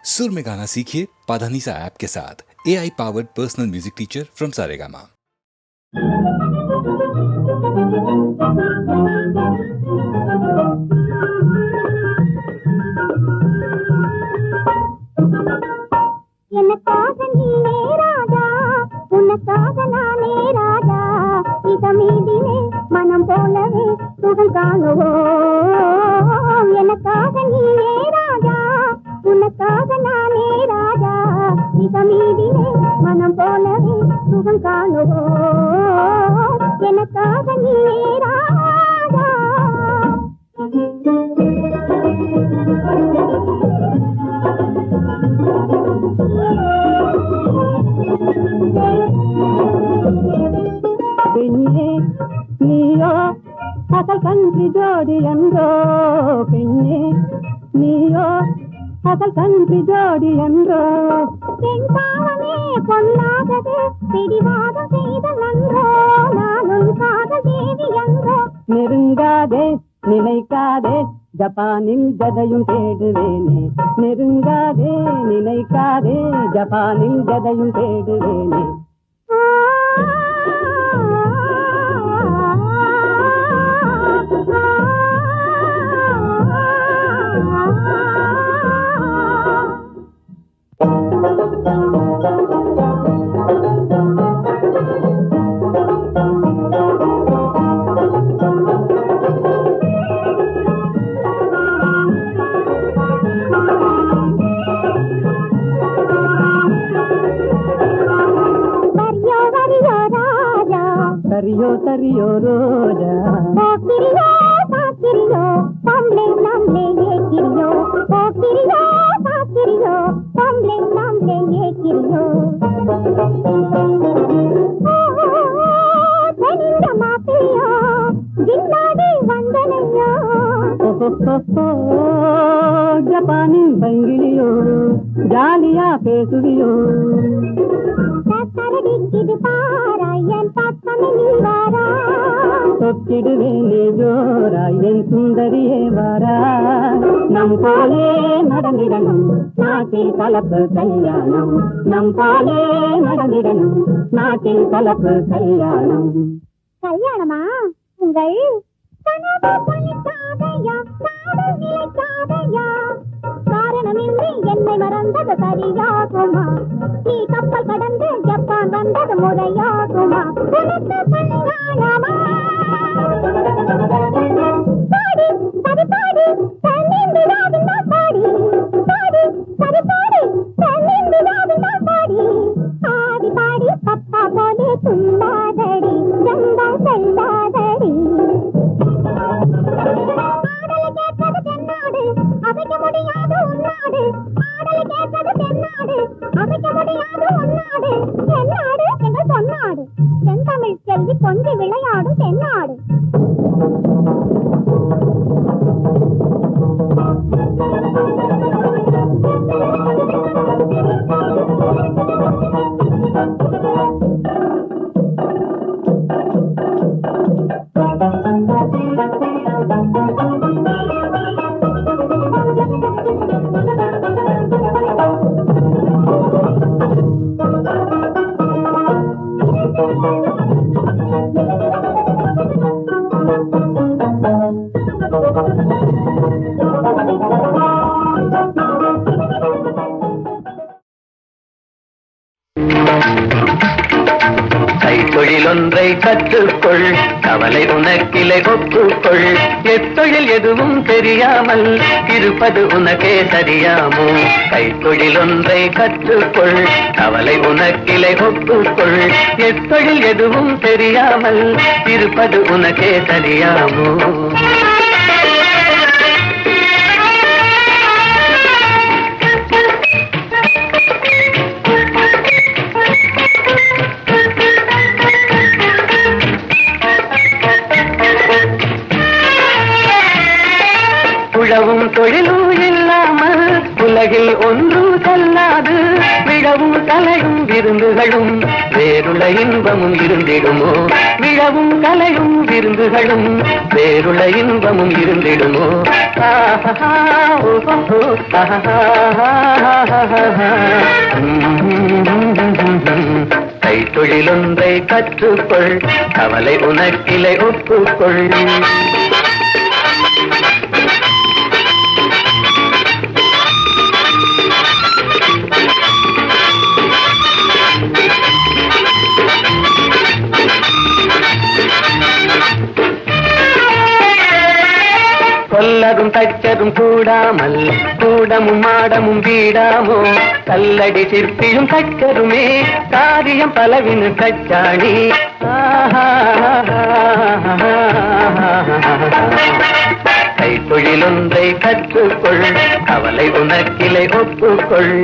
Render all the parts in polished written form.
सुर में गाना सीखिए पाधानीसा ऐप के साथ। AI powered personal music teacher from Saregama. எனக்காக நீனே ராஜா, உனக்காக நானே ராஜா, இதமீதிலே மனம் போலவே சுகம் காணுவோம். எனக்காக நீனே ராஜா, உனக்காக நானே ராஜா, இதமீதிலே மனம் போலவே சுகம் காணுவோம். எனக்காக நீனே ராஜா. பெண்ணே நீயோ அசல் கன்றி ஜோடி என்றோ, பெண்ணே நீயோ அசல் கன்றி ஜோடி என்றோ, பெண் பாவமே பொல்லாதது பிடிவாதம் செய்த நன்றோ, நானும் காதல் தேவி என்றோ. நெருங்காதே நினைக்காதே ஜப்பானில் ஜதையும் தேடுவேனே, நெருங்காதே நினைக்காதே ஜப்பானில் ஜதையும் தேடுவேனே. சரியோ சரியோ ரோஜா, போக்கிரியோ சாக்கிரியோ பம்ளே நாம்ளே ஏக்கிரியோ, போக்கிரியோ சாக்கிரியோ பம்ளே நாம்ளே ஏக்கிரியோ. தெரிந்த மாப்பிளையோ ஜின்னாடி வந்தனையோ, ஜப்பானின் பங்கிலியோ ஜாலியா பேசுவியோ. கரடிக்குது பாராயன் பாத்தனை நீ வாரா, தொட்டிடுவேனே ஜோராயன் சுந்தரியே வாரா. நம் போலே நடந்திடணும் நாட்டில் கலப்பு கல்யாணம், நம் போலே நடந்திடணும் நாட்டில் கலப்பு கல்யாணம். கல்யாணமா? உங்கள் கனவு பலிக்காதையா, காதல் நிலைக்காதையா, காரணமின்றி என்னை மறந்தது சரியாகுமா, நீ கப்பல் கடந்து ஜப்பான் வந்தது முறையாகுமா, உனக்கு கல்யாணமா? பாடி சரி பாடி தன்னிந்திராவின் பாடி, பாடி சரி பாடி தன்னிந்திராவின் பாடி, ஆடி பாடி பப்பா போலே துள்ளாதடி ஜம்பா செல்லாதடி. பாடலை கேட்பது தென்னாடு அவைக்க முடியாது உன்னாடு, பாடலை கேட்பது தென்னாடு அவைக்க முடியாது உன்னாடு, தென்னாடு எங்கள் பொன்னாடு, தென்தமிழ் செல்வி கொஞ்சி விளையாடும் தென்னாடு. கைத்தொழிலொன்றை கற்றுக்கொள், கவலை உனக்கிலை ஒப்புக்கொள், எத்தொழில் எதுவும் தெரியாமல் இருப்பது உனக்கே சரியாமோ. கைத்தொழிலொன்றை கற்றுக்கொள், கவலை உனக்கிலை ஒப்புக்கொள், எத்தொழில் எதுவும் தெரியாமல் இருப்பது உனக்கே சரியாமோ. உழவும் தொழிலும் இல்லாமல் உலகில் ஒன்றும் செல்லாது, விழவும் கலையும் விருந்துகளும் வேறுள்ள இன்பமும் இருந்திடுமோ, விழவும் கலையும் விருந்துகளும் வேறுள்ள இன்பமும் இருந்திடுமோ. ஆஹா ஓஹோ ஆஹா கைத்தொழிலொன்றை கற்றுக்கொள், கவலை உனக்கிலை ஒப்புக்கொள். கொல்லதும் தச்சதும் கூடாமல், கூடமும் மாடமும் வீடாமோ, கல்லடி சிற்பியும் தச்சருமே, காரியம் பலவினு கச்சாணி. கைத்தொழிலொன்றை கற்றுக்கொள், கவலை உனக்கிலை ஒப்புக்கொள்.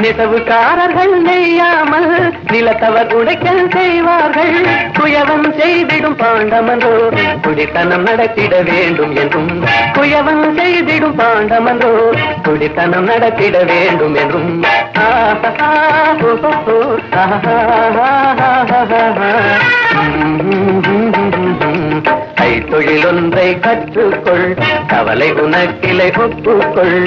நெசவுக்காரர்கள் நெய்யாமல் நிலத்தவர் உடைக்கல் செய்வார்கள். குயவன் செய்திடும் பாண்டமன்றோ, குடித்தனம் நடத்திட வேண்டும் என்றும். குயவன் செய்திடும் பாண்டமன்றோ, குடித்தனம் நடத்திட வேண்டும் என்றும். கைத்தொழிலொன்றை கற்றுக்கொள், கவலை உனக்கிலை ஒப்புக்கொள்.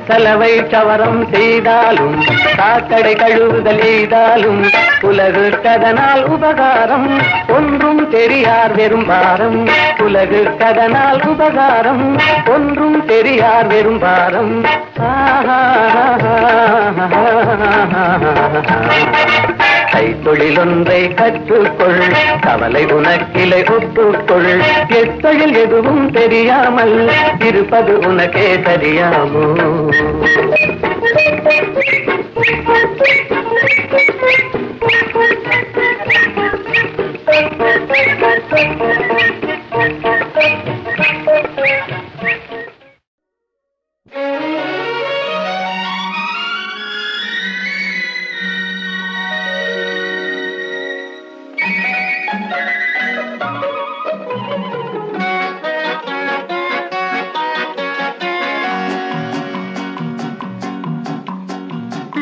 கலவை சவரம் செய்தாலும், சாக்கடை கழுவுதல் எய்தாலும், உலகுக்கதனால் உபகாரம், ஒன்றும் தெரியார் வெறும் பாரம். உலகுக்கதனால் உபகாரம், ஒன்றும் தெரியார் வெறும் பாரம். கைத்தொழிலொன்றை கற்றுக்கொள், கவலை உனக்கிலை ஒப்புக்கொள். எத்தொழில் எதுவும் தெரியாமல் இருப்பது உனக்கே தெரியாமோ?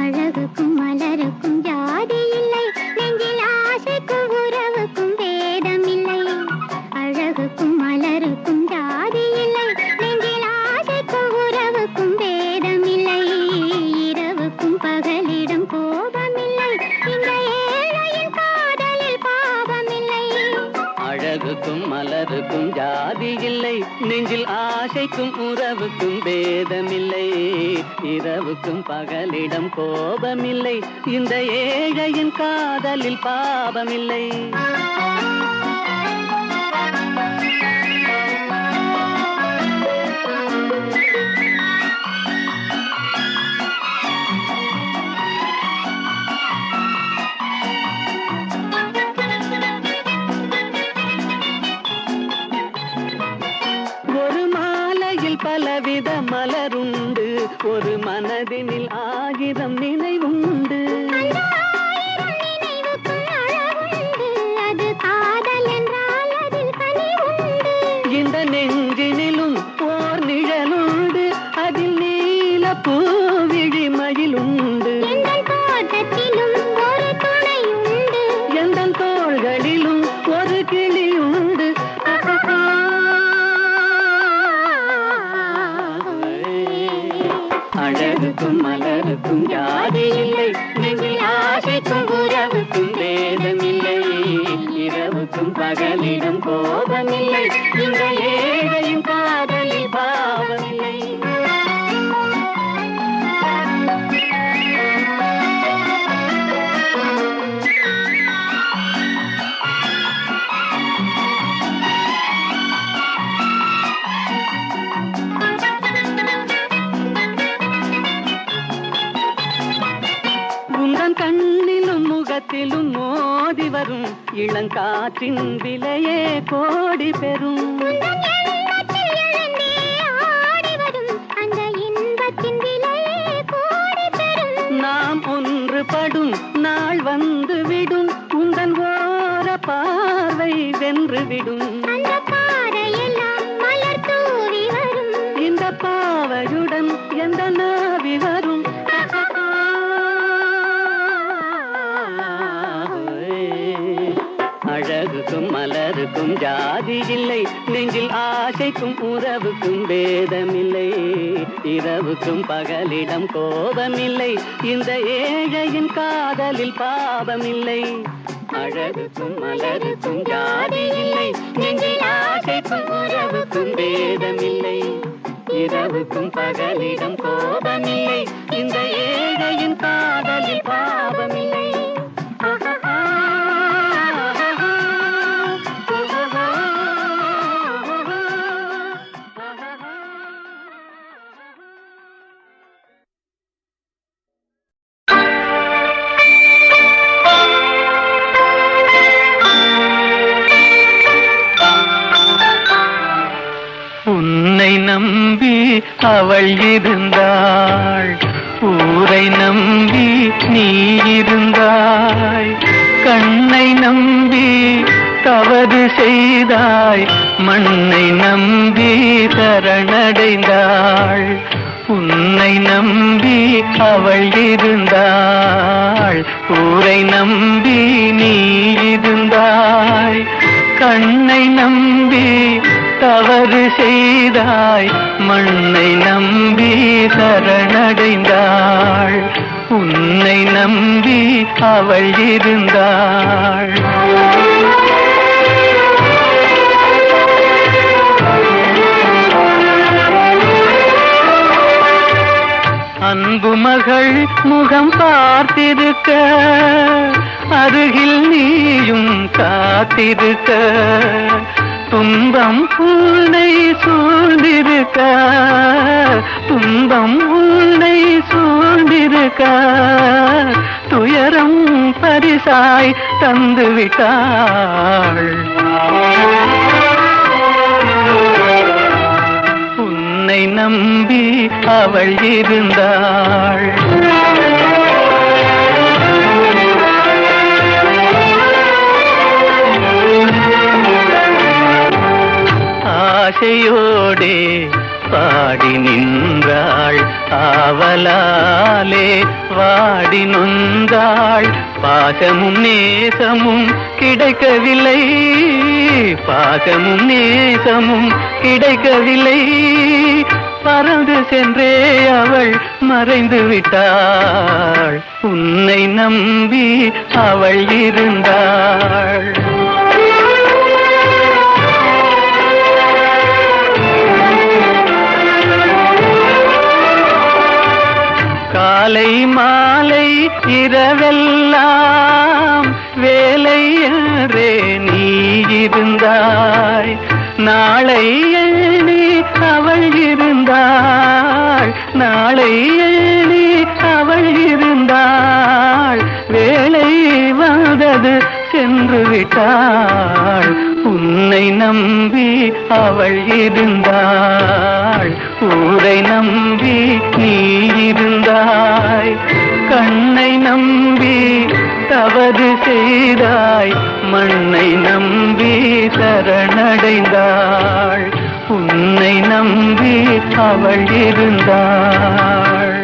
அழகுக்கும் மலருக்கும் ஜாதி இல்லை, நெஞ்சில் ஆசைக்கும் உறவுக்கும் வேதம் இல்லை. அழகுக்கும் மலருக்கும் ஜாதி இல்லை, நெஞ்சில் ஆசைக்கும் உறவுக்கும் வேதம் இல்லை. இரவுக்கும் பகலிடம் கோபமில்லை, இந்த ஏழையின் காதலில் பாவமில்லை. அழகுக்கும் மலருக்கும் ஜாதி இல்லை, நெஞ்சில் ஆசைக்கும் உறவுக்கும் பேதமில்லை. இரவுக்கும் பகலிடம் கோபமில்லை, இந்த ஏழையின் காதலில் பாவமில்லை. ஒரு மாலையில் பலவித மலருண்டு, ஒரு மனதினில் 1000 நினைவுண்டு. இந்த நெஞ்சினிலும் ஓர் நிழலுண்டு, அதில் நீல பூவிழி மயிலுண்டு. எந்தன் தோள்களிலும் ஒரு கிளியுண்டு. அழகுக்கும் மலருக்கும் ஜாதி இல்லை, நெஞ்சில் ஆசைக்கும் உறவுக்கும் வேதமில்லை. இரவுக்கும் பகலிடம் கோபமில்லை, இந்த ஏழையின் காதலில் பாவமில்லை. உந்தன் கண்ணிலும் முகத்திலும் மோதி வரும் இளங்காற்றின் விலையே கோடி பெறும். நாம் ஒன்றுபடும் நாள் வந்து விடும், உந்தன் ஓர பார்வை வென்று விடும். அந்த பாறையெல்லாம் மலர் அளவுக்கும் ஜாதி இல்லை, நெஞ்சில் ஆசைக்கும் உறவுக்கும் பேதமில்லை. இரவுக்கும் பகலிடம் கோபமில்லை, இந்த ஏழையின் காதலில் பாவமில்லை. அழகுக்கும் மலருக்கும் ஜாதி இல்லை, நெஞ்சில் ஆசைக்கும் உறவுக்கும் பேதமில்லை. இரவுக்கும் பகலிடம் கோபமில்லை, இந்த ஏழையின் காதலில் பாவமில்லை. உன்னை நம்பி அவள் இருந்தாள், ஊரை நம்பி நீ இருந்தாய். கண்ணை நம்பி தவறு செய்தாய், மண்ணை நம்பி சரணடைந்தாள். உன்னை நம்பி அவள் இருந்தாள், ஊரை நம்பி நீ இருந்தாய். கண்ணை நம்பி தவறு செய்தாய், மண்ணை நம்பி சரணடைந்தாள். உன்னை நம்பி அவள் இருந்தாள். அன்பு மகள் முகம் பார்த்திருக்க, அருகில் நீயும் காத்திருக்க. துன்பம் உன்னை சூழ்ந்திருக்க, துன்பம் உன்னை சூழ்ந்திருக்க. துயரம் பரிசாய் தந்துவிட்டாள். உன்னை நம்பி அவள் இருந்தாள். ஆசையோடே பாடி நின்றாள், ஆவலாலே வாடி நொந்தாள். பாசமும் நேசமும் கிடைக்கவில்லை, பாசமும் நேசமும் கிடைக்கவில்லை. பறந்து சென்றே அவள் மறைந்து விட்டாள். உன்னை நம்பி அவள் இருந்தாள். காலை மாலை இரவெல்லாம் வேலை என்றே நீ இருந்தாய். நாளை எண்ணி அவள் இருந்தாள், நாளை எண்ணி அவள் இருந்தாள். வேலை வந்தது சென்று விட்டாள். உன்னை நம்பி அவள் இருந்தாள், ஊரை நம்பி நீ இருந்தாய். கண்ணை நம்பி தவறு செய்தாய், மண்ணை நம்பி சரணடைந்தாள். உன்னை நம்பி அவள் இருந்தாள்.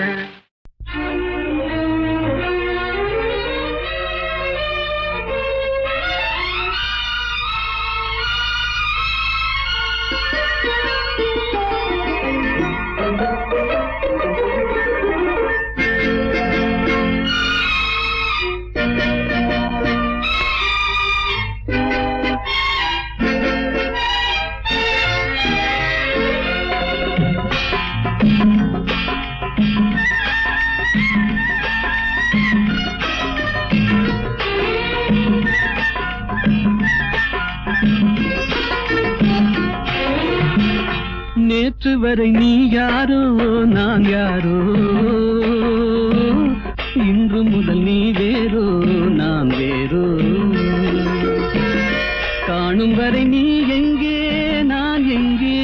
நேற்று வரை நீ யாரோ நான் யாரோ, இன்று முதல் நீ வேறோ நான் வேறோ. காணும் வரை நீ எங்கே நான் எங்கே,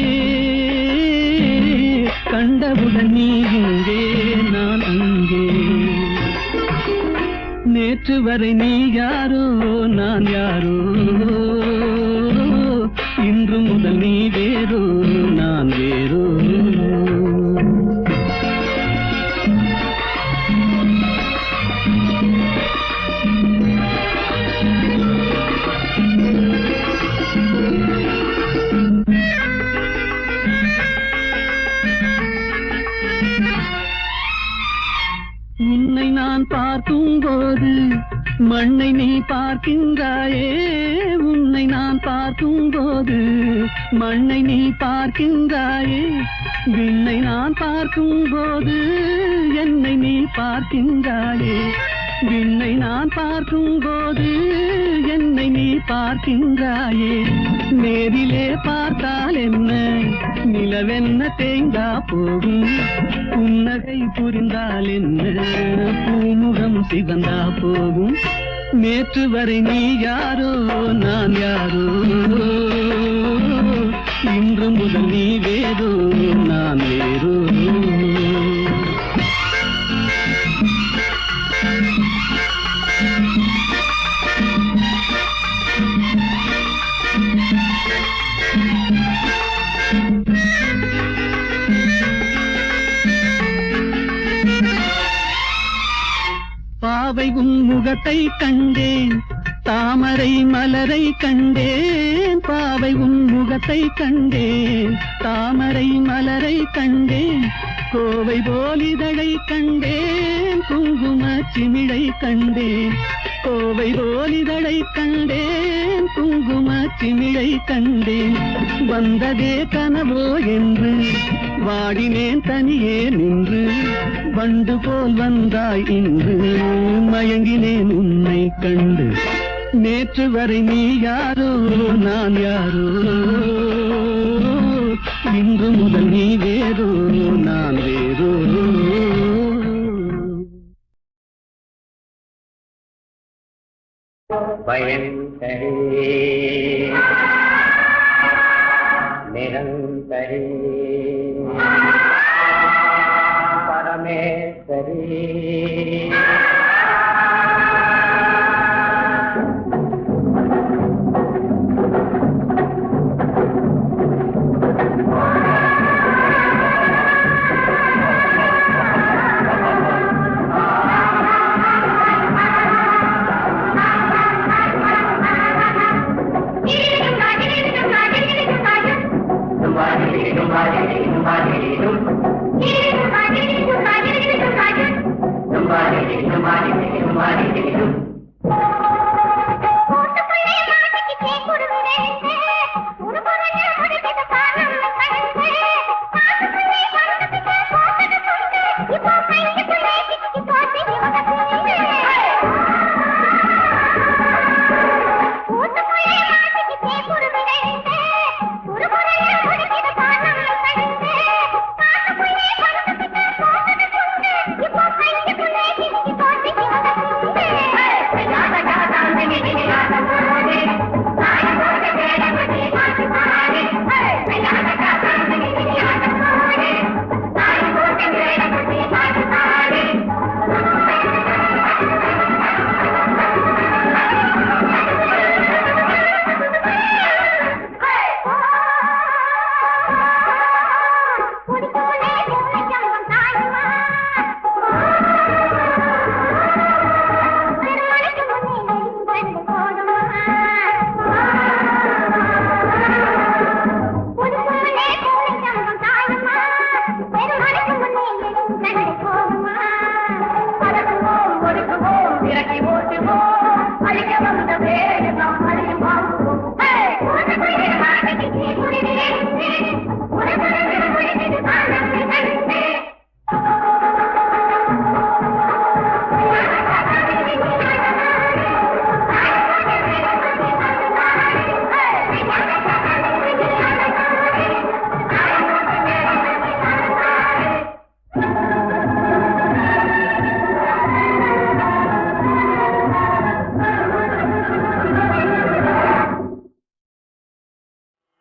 கண்டவுடன் நீ எங்கே நான் அங்கே. நேற்று வரை நீ யாரோ நான் யாரோ, இன்று முதல் நீ வேறோ நான் வேறோ. மண்ணை நீ பார்க்கின்றாயே உன்னை நான் பார்க்கும் போது, மண்ணை நீ பார்க்கின்றாயே விண்ணை நான் பார்க்கும் போது, என்னை நீ பார்க்கின்றாயே விண்ணை நான் பார்க்கும் போது, என்னை நீ பார்க்கின்றாயே. நேரிலே பார்த்தால் என்ன, நிலவென்ன தேய்ந்தா போகும், புன்னகை புரிந்தால் என்ன, பூமுகம் சிவந்தா போகும். நேற்று வரை நீ யாரோ நான் யாரோ, இன்று முதல் நீ வேறோ நான் வேறோ. பாவை உன் முகத்தை கண்டேன், தாமரை மலரை கண்டேன். பாவை உன் முகத்தை கண்டேன், தாமரை மலரை கண்டேன். கோவை போலிதழை கண்டேன், குங்கும சிமிழை கண்டேன். கோவை போலிதழை கண்டேன், குங்கும சிமிழை கண்டேன். வந்ததே கனவோ என்று வாடினேன் தனியே நின்று, வண்டு போல் வந்தாய் இன்று மயங்கினேன் உன்னை கண்டு. நேற்று வரை நீ யாரோ நான் யாரோ, இன்று முதல் நீ வேறோ நான் வேறோ. பயங்கரே நிரந்தரே பரமேஸ்வரே.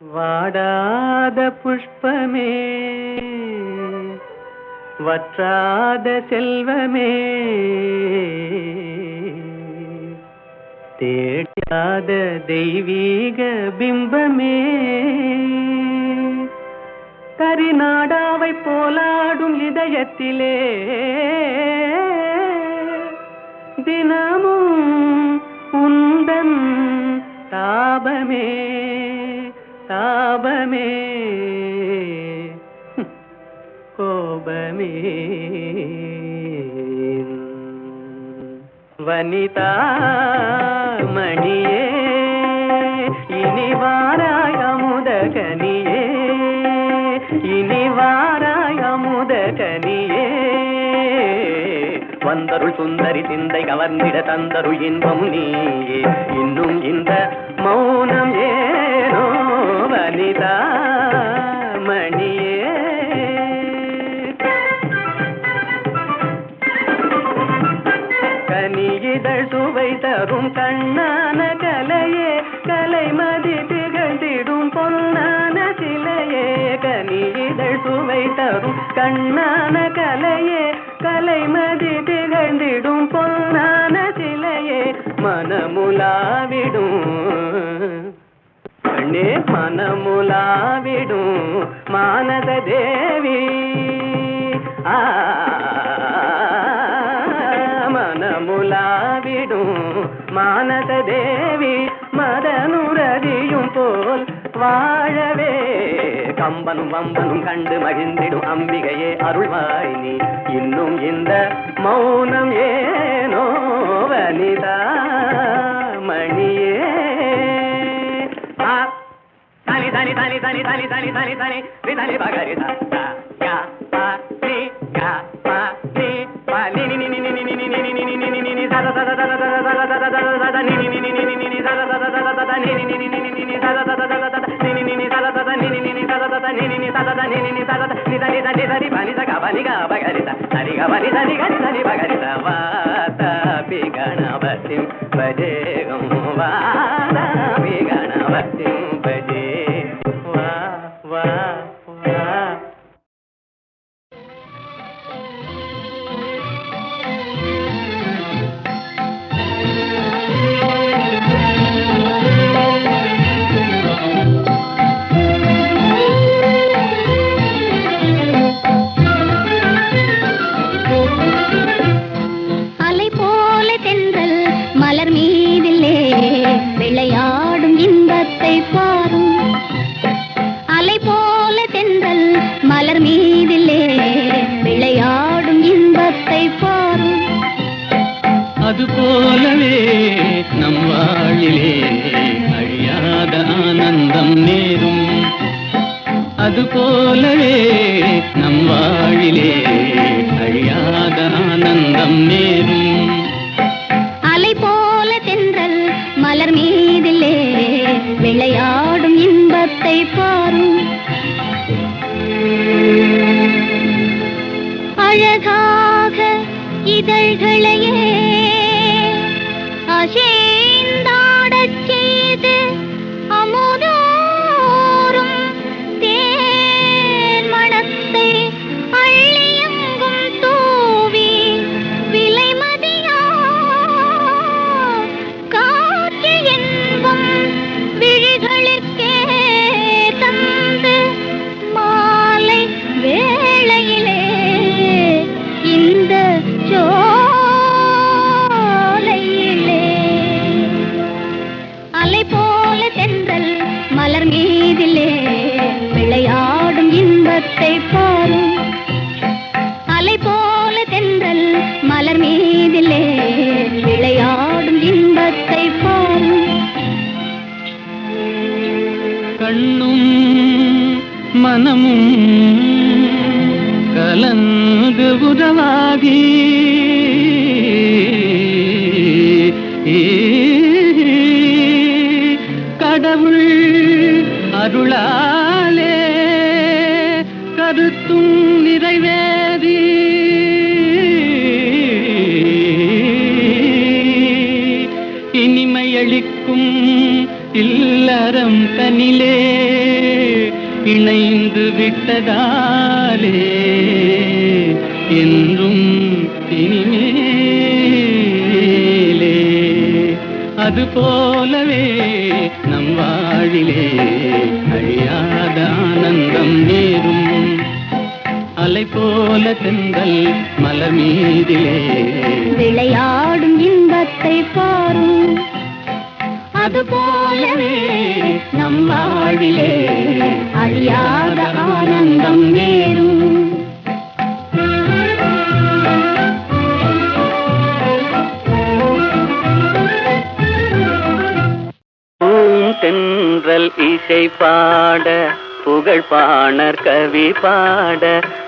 வாடாத புஷ்பமே வற்றாத செல்வமே, தேடாத தெய்வீக பிம்பமே, கரிநாடாவை போலாடும் இதயத்திலே தினமும் உந்தன் தாபமே தாபமே கோபமே. வனிதா மணியே இனி வாராய் அமுத கனியே, இனி வாராய் அமுத கனியே. வந்தருள் சுந்தரி சிந்தை கவர்ந்திட தந்தருள் இன்பம் நீயே, இன்னும் இந்த மௌனம் ஏனோ வனிதா மணியே. கனியிதழ் சுவை தரும் கண்ணான கலையே, கலைமதி திகழ்ந்திடும் பொன்னான சிலையே. கனியிதழ் சுவை தரும் கண்ணான கலையே, கலைமதி திகழ்ந்திடும் பொன்னான சிலையே. மனமுலாவிடும் கண்ணே, மனமுலாவிடும் மானத தேவி. மனமுலாவிடும் மானத தேவி, மதனுரதியும் போல் வாழவே. கம்பனும் வம்பனும் கண்டு மகிழ்ந்திடும் அம்பிகையே அருள்வாய் நீ, இன்னும் இந்த மௌனம் ஏனோ வனிதா மணியே. தனி தனி தனி தனி தனி தனி தனி தனி விதனி பகரி தா யா பா நீ யா பா நீ பா நீ நீ நீ நீ நீ நீ நீ நீ நீ நீ நீ நீ சத சத சத சத சத சத சத சத நீ நீ நீ நீ நீ நீ நீ சத சத சத சத நீ நீ நீ நீ நீ நீ நீ சத சத சத சத நீ நீ நீ நீ சத சத நீ நீ நீ நீ சத சத நீ நீ நீ சத சத நீ நீ நீ சத சத நீ தனி தனி தனி பனி சக பனி க பகரி த தனி க பனி தனி க தனி பகரி த வாதா பி கணபதிம் பஜேகம் வாதா பி கணபதிம் பஜே வா வா வா. அலை போல தென்றல் மலர் மீதிலே விளையாடும் இன்பத்தை பாரும். அலை போல தென்றல் மலர் மீதிலே விளையாடும் இன்பத்தை பாரும். அது போலவே நம் வாழிலே அழியாத ஆனந்தம் நேரும். அது போலவே நம் வாழிலே அழியாத ஆனந்தம் நேரும். அலை போல தென்றல் மலர் மீதிலே விளையாடும் இன்பத்தை பாரும். அழகாக இதழ்களையே அசைந்தாடச் செய்து அமுதோறும் தேன் மணத்தை அள்ளியெங்கும் தூவி விலைமதியா காற்று என்பும் விழிகளுக்கே தந்து மாலை வேளையிலே இந்த சோலையிலே அலை போல தென்றல் மலர் மீதிலே விளையாடும் இன்பத்தை பாரும். அலை போல தென்றல் மலர் மீதிலே விளையாடும் இன்பத்தை பாரும். கண்ணும் மனமும் கலந்து உறவாகி கடவுள் அருளாலே கருத்தும் நிறைவேறி இனிமையளிக்கும் இல்லறம் தனிலே இணைந்து விட்டதாலே என்றும் இனிமேலே அது போலவே நம் வாழிலே அழியாத ஆனந்தம் நேரும். அலை போல தென்றல் மலர் மீதிலே விளையாடும் இன்பத்தை பாரும். அது போலவே நம் வாழிலே அழியாத ஆனந்தம் நேரும். நேரும். இசை பாட புகழ் பாணர் கவி பாட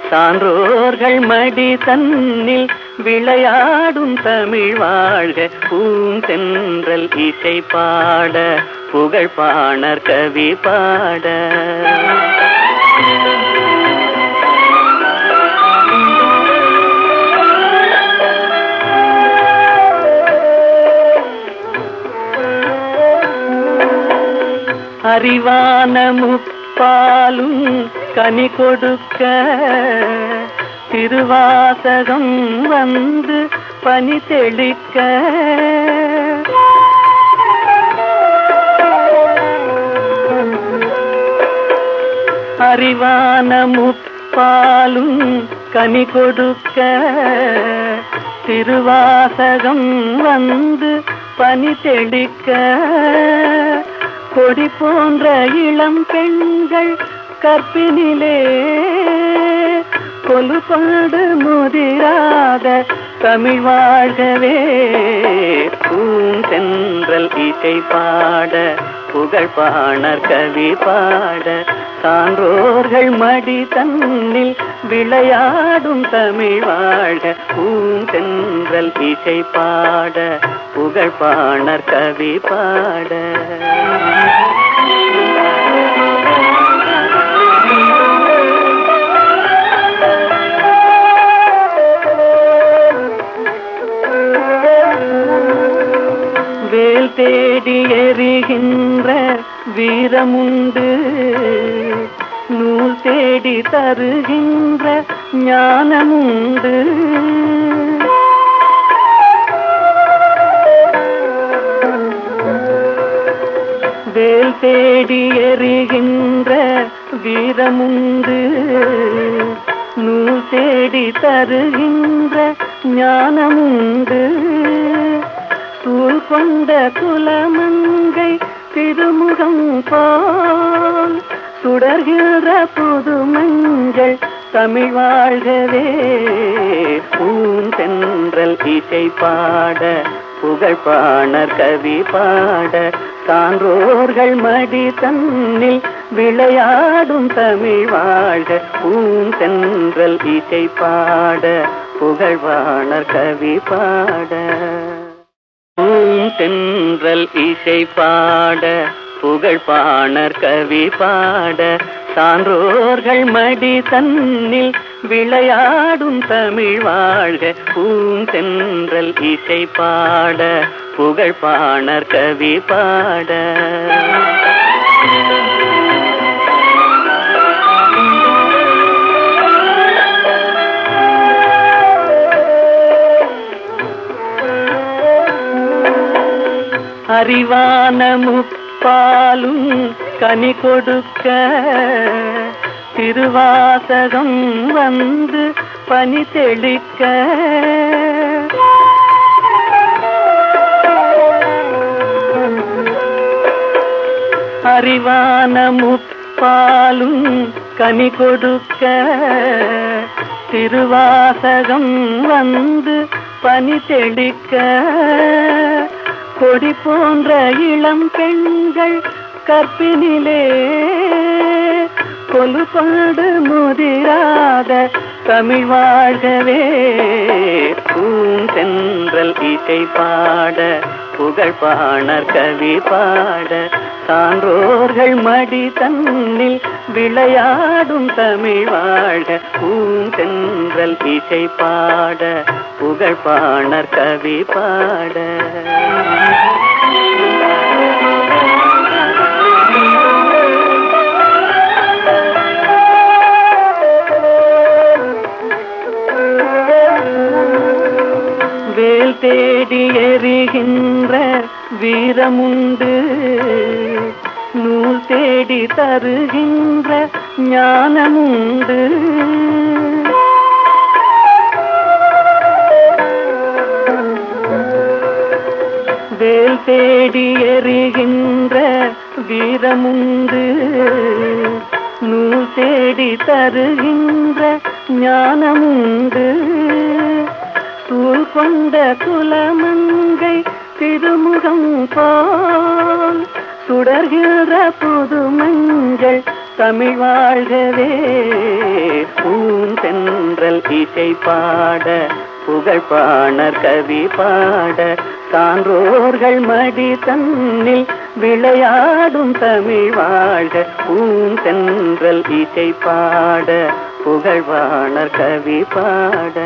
சான்றோர்கள் மடி தன்னில் விளையாடும் தமிழ் வாழ்க பூந்தென்றல் இசை பாட புகழ் பாணர் கவி பாட அறிவான முப்பாலும் கனி கொடுக்க திருவாசகம் வந்து பனி தெளிக்க அறிவான முப்பாலும் கனி கொடுக்க திருவாசகம் வந்து பனி தெளிக்க கொடி போன்ற இளம் பெண்கள் கற்பினிலே கொலு கொண்டு முதிராத தமிழ் வாழ்கவே பூந்தென்றல் இசை பாட புகழ் பாணர் கவி பாட சான்றோர்கள் மடி தன்னில் விளையாடும் தமிழ் வாழ்க பூந்தென்றல் இசை பாட புகழ் பாணர் கவி பாட வேல் தேடி எறிகின்ற வீரமுண்டு நூல் தேடி தருகின்ற ஞானமுண்டு வேல் தேடி எறிகின்ற வீரமுண்டு நூல் தேடி தருகின்ற ஞானமுண்டு தூள் கொண்ட குலமங்கை திருமுகம் போல் சுடர்கிற புது மஞ்சள் தமிழ் வாழ்கவே பூந்தென்றல் இசை பாட புகழ் பாணர் கவி பாட சான்றோர்கள் மடி தன்னில் விளையாடும் தமிழ் வாழ்க பூந்தென்றல் இசை பாட புகழ் பாணர் கவி பாட பூந்தென்றல் இசை பாட புகழ் பாணர் கவி பாட சான்றோர்கள் மடி தன்னில் விளையாடும் தமிழ் வாழ்க பூந்தென்றல் இசை பாட புகழ் பாணர் கவி பாட அறிவான முப்பாலும் கனி கொடுக்க திருவாசகம் வந்து பனி தெளிக்க அறிவான முப்பாலும் கனி கொடுக்க திருவாசகம் வந்து பனி தெளிக்க கொடி போன்ற இளம் பெண்கள் கற்பினிலே கொலு கொண்டு முதிராத தமிழ் வாழ்கவே பூந்தென்றல் இசை பாட புகழ் பாணர் கவி பாட சான்றோர்கள் மடி தன்னில் விளையாடும் தமிழ் வாழ்க பூந்தென்றல் இசை பாட புகழ் பாணர் கவி பாட வேல் தேடி எறிகின்ற வீரமுண்டு நூல் தேடி தருகின்ற ஞானமுண்டு வேல் தேடி எறிகின்ற வீரமுண்டு நூல் தேடி தருகின்ற ஞானமுண்டு தூள் கொண்ட குலமங்கை திருமுகம் போல் சுடர்கின்ற புது மஞ்சள் தமிழ் வாழ்கவே. பூந்தென்றல் இசை பாட புகழ் பாணர் கவி பாட சான்றோர்கள் மடி தன்னில் விளையாடும் தமிழ் வாழ்க. பூந்தென்றல் இசை பாட புகழ் பாணர் கவி பாட.